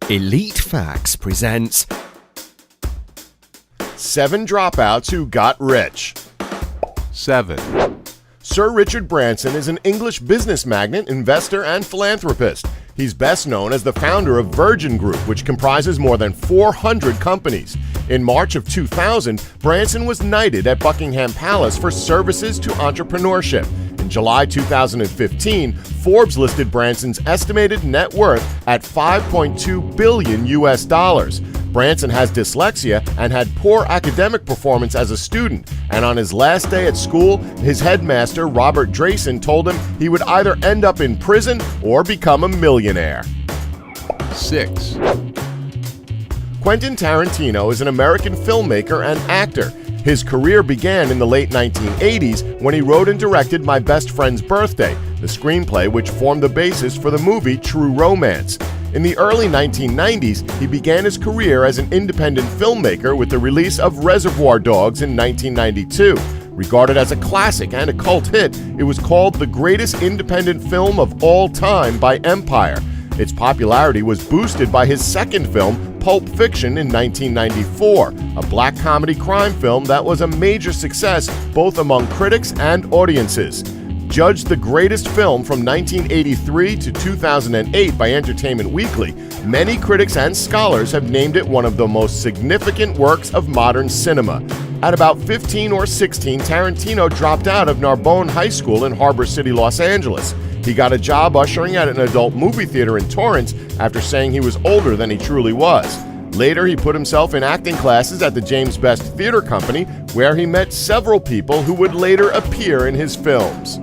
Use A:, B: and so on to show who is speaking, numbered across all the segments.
A: Elite Facts presents
B: 7 Dropouts Who Got Rich.
C: 7.
B: Sir Richard Branson is an English business magnate, investor, and philanthropist. He's best known as the founder of Virgin Group, which comprises more than 400 companies. In March of 2000, Branson was knighted at Buckingham Palace for services to entrepreneurship. In July 2015, Forbes listed Branson's estimated net worth at $5.2 billion. Branson has dyslexia and had poor academic performance as a student, and on his last day at school, his headmaster, Robert Drayson, told him he would either end up in prison or become a millionaire.
C: 6.
B: Quentin Tarantino is an American filmmaker and actor. His career began in the late 1980s when he wrote and directed My Best Friend's Birthday, the screenplay which formed the basis for the movie True Romance. In the early 1990s, he began his career as an independent filmmaker with the release of Reservoir Dogs in 1992. Regarded as a classic and a cult hit, it was called the greatest independent film of all time by Empire. Its popularity was boosted by his second film, Pulp Fiction, in 1994, a black comedy crime film that was a major success both among critics and audiences. Judged the greatest film from 1983 to 2008 by Entertainment Weekly, many critics and scholars have named it one of the most significant works of modern cinema. At about 15 or 16, Tarantino dropped out of Narbonne High School in Harbor City, Los Angeles. He got a job ushering at an adult movie theater in Torrance after saying he was older than he truly was. Later, he put himself in acting classes at the James Best Theater Company, where he met several people who would later appear in his films.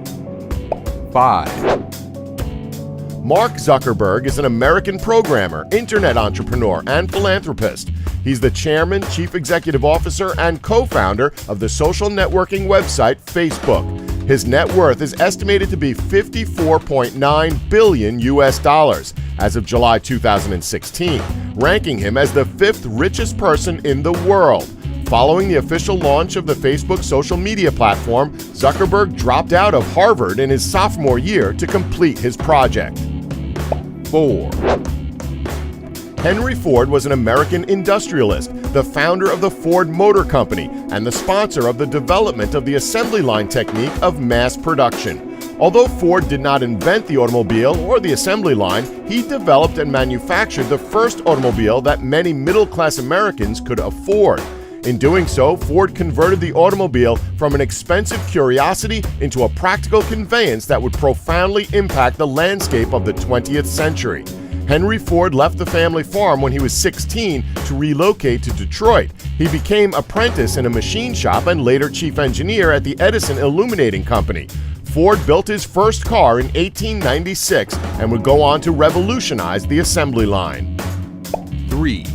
C: 5.
B: Mark Zuckerberg is an American programmer, internet entrepreneur, and philanthropist. He's the chairman, chief executive officer, and co-founder of the social networking website Facebook. His net worth is estimated to be $54.9 billion as of July 2016, ranking him as the 5th richest person in the world. Following the official launch of the Facebook social media platform, Zuckerberg dropped out of Harvard in his sophomore year to complete his project.
C: 4.
B: Henry Ford was an American industrialist, the founder of the Ford Motor Company, and the sponsor of the development of the assembly line technique of mass production. Although Ford did not invent the automobile or the assembly line, he developed and manufactured the first automobile that many middle-class Americans could afford. In doing so, Ford converted the automobile from an expensive curiosity into a practical conveyance that would profoundly impact the landscape of the 20th century. Henry Ford left the family farm when he was 16 to relocate to Detroit. He became apprentice in a machine shop and later chief engineer at the Edison Illuminating Company. Ford built his first car in 1896 and would go on to revolutionize the assembly line.
C: 3.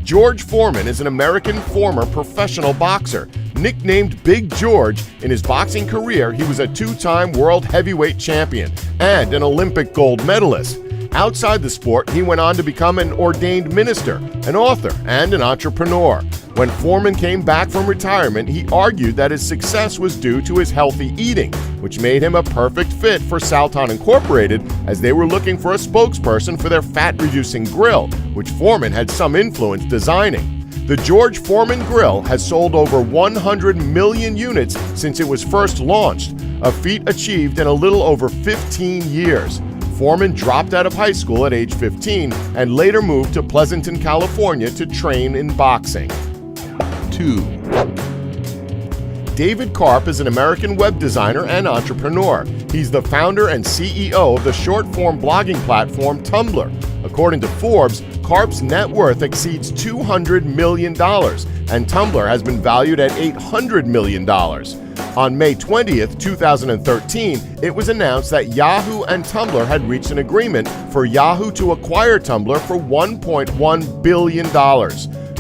B: George Foreman is an American former professional boxer. Nicknamed Big George, in his boxing career, he was a 2-time world heavyweight champion and an Olympic gold medalist. Outside the sport, he went on to become an ordained minister, an author, and an entrepreneur. When Foreman came back from retirement, he argued that his success was due to his healthy eating, which made him a perfect fit for Salton Incorporated, as they were looking for a spokesperson for their fat-reducing grill, which Foreman had some influence designing. The George Foreman Grill has sold over 100 million units since it was first launched, a feat achieved in a little over 15 years. Foreman dropped out of high school at age 15 and later moved to Pleasanton, California to train in boxing.
C: 2.
B: David Karp is an American web designer and entrepreneur. He's the founder and CEO of the short-form blogging platform Tumblr. According to Forbes, Karp's net worth exceeds $200 million, and Tumblr has been valued at $800 million. On May 20th, 2013, it was announced that Yahoo and Tumblr had reached an agreement for Yahoo to acquire Tumblr for $1.1 billion.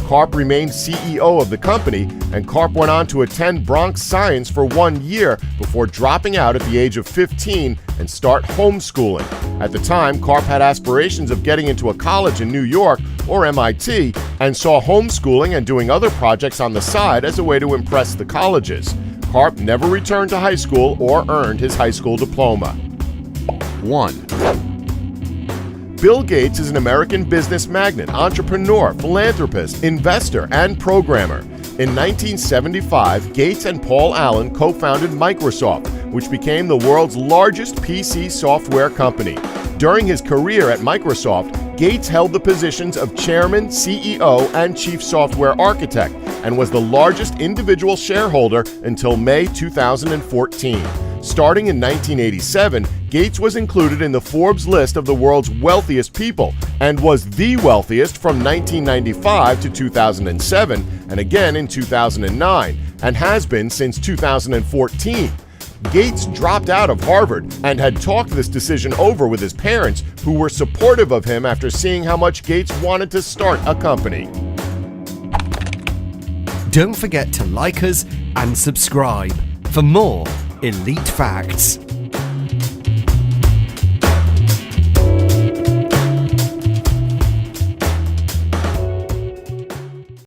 B: Karp remained CEO of the company, and Karp went on to attend Bronx Science for 1 year before dropping out at the age of 15 and start homeschooling. At the time, Karp had aspirations of getting into a college in New York or MIT and saw homeschooling and doing other projects on the side as a way to impress the colleges. Karp never returned to high school or earned his high school diploma.
C: 1.
B: Bill Gates is an American business magnate, entrepreneur, philanthropist, investor, and programmer. In 1975, Gates and Paul Allen co-founded Microsoft, which became the world's largest PC software company. During his career at Microsoft, Gates held the positions of chairman, CEO, and chief software architect, and was the largest individual shareholder until May 2014. Starting in 1987, Gates was included in the Forbes list of the world's wealthiest people and was the wealthiest from 1995 to 2007 and again in 2009, and has been since 2014. Gates dropped out of Harvard and had talked this decision over with his parents, who were supportive of him after seeing how much Gates wanted to start a company.
A: Don't forget to like us and subscribe for more elite facts.